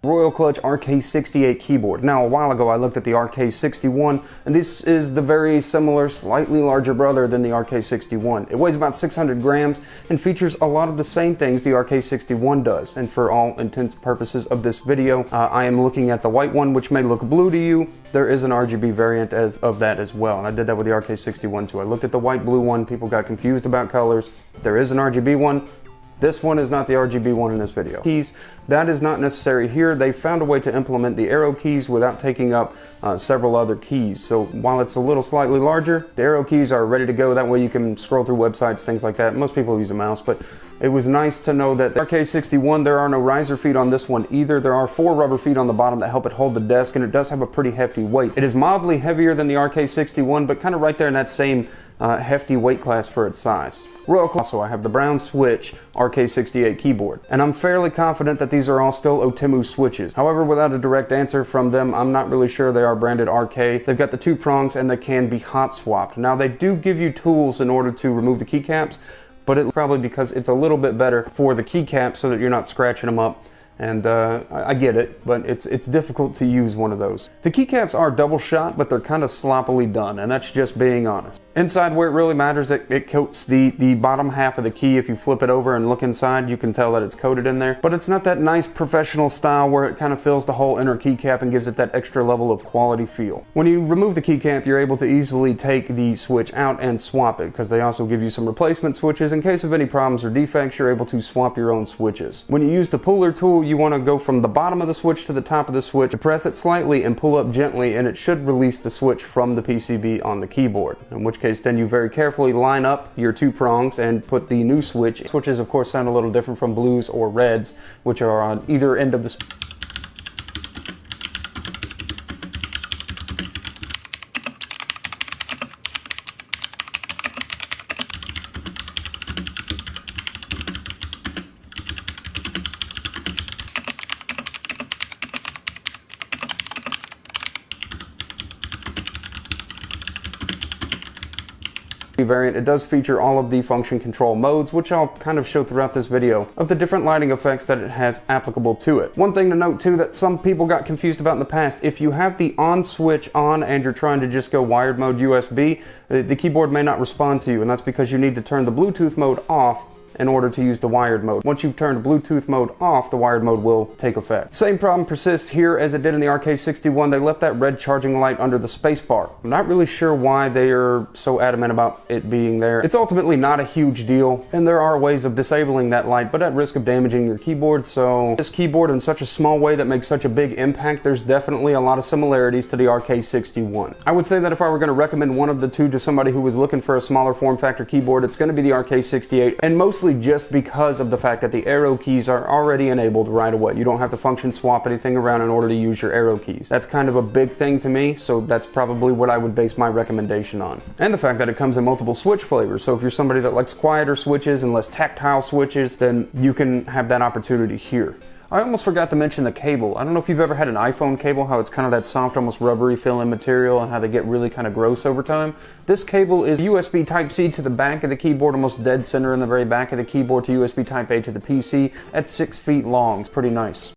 Royal Kludge RK68 keyboard. Now, a while ago I looked at the RK61, and this is the very similar, slightly larger brother than the RK61. It weighs about 600 grams and features a lot of the same things the RK61 does. And for all intents and purposes of this video, I am looking at the white one, which may look blue to you. There is an RGB variant of that as well, and I did that with the RK61 too. I looked at the white-blue one, people got confused about colors. There is an RGB one. This one is not the RGB one in this video. Keys, that is not necessary here. They found a way to implement the arrow keys without taking up several other keys. So while it's a little slightly larger, the arrow keys are ready to go. That way you can scroll through websites, things like that. Most people use a mouse, but it was nice to know that the RK61, there are no riser feet on this one either. There are 4 rubber feet on the bottom that help it hold the desk, and it does have a pretty hefty weight. It is mildly heavier than the RK61, but kind of right there in that same hefty weight class for its size. Royal Kludge. Also, I have the brown switch RK68 keyboard, and I'm fairly confident that these are all still Otimu switches. However, without a direct answer from them, I'm not really sure they are branded RK. They've got the 2 prongs and they can be hot swapped. Now, they do give you tools in order to remove the keycaps, but it's probably because it's a little bit better for the keycaps so that you're not scratching them up. And I get it, but it's difficult to use one of those. The keycaps are double shot, but they're kind of sloppily done, and that's just being honest. Inside, where it really matters, it coats the bottom half of the key. If you flip it over and look inside, you can tell that it's coated in there. But it's not that nice professional style where it kind of fills the whole inner keycap and gives it that extra level of quality feel. When you remove the keycap, you're able to easily take the switch out and swap it, because they also give you some replacement switches. In case of any problems or defects, you're able to swap your own switches. When you use the puller tool, you want to go from the bottom of the switch to the top of the switch, depress it slightly and pull up gently, and it should release the switch from the PCB on the keyboard. In which case, then you very carefully line up your 2 prongs and put the new switch. Switches, of course, sound a little different from blues or reds, which are on either end of the variant. It does feature all of the function control modes, which I'll kind of show throughout this video, of the different lighting effects that it has applicable to it. One thing to note too that some people got confused about in the past, if you have the on switch on and you're trying to just go wired mode USB, the keyboard may not respond to you, and that's because you need to turn the Bluetooth mode off in order to use the wired mode. Once you've turned Bluetooth mode off, the wired mode will take effect. Same problem persists here as it did in the RK61. They left that red charging light under the space bar. I'm not really sure why they are so adamant about it being there. It's ultimately not a huge deal, and there are ways of disabling that light, but at risk of damaging your keyboard. So this keyboard, in such a small way that makes such a big impact, there's definitely a lot of similarities to the RK61. I would say that if I were going to recommend one of the two to somebody who was looking for a smaller form factor keyboard, it's going to be the RK68, and mostly just because of the fact that the arrow keys are already enabled right away. You don't have to function swap anything around in order to use your arrow keys. That's kind of a big thing to me, so that's probably what I would base my recommendation on. And the fact that it comes in multiple switch flavors, so if you're somebody that likes quieter switches and less tactile switches, then you can have that opportunity here. I almost forgot to mention the cable. I don't know if you've ever had an iPhone cable, how it's kind of that soft, almost rubbery feeling material, and how they get really kind of gross over time. This cable is USB Type-C to the back of the keyboard, almost dead center in the very back of the keyboard, to USB Type-A to the PC at 6 feet long. It's pretty nice.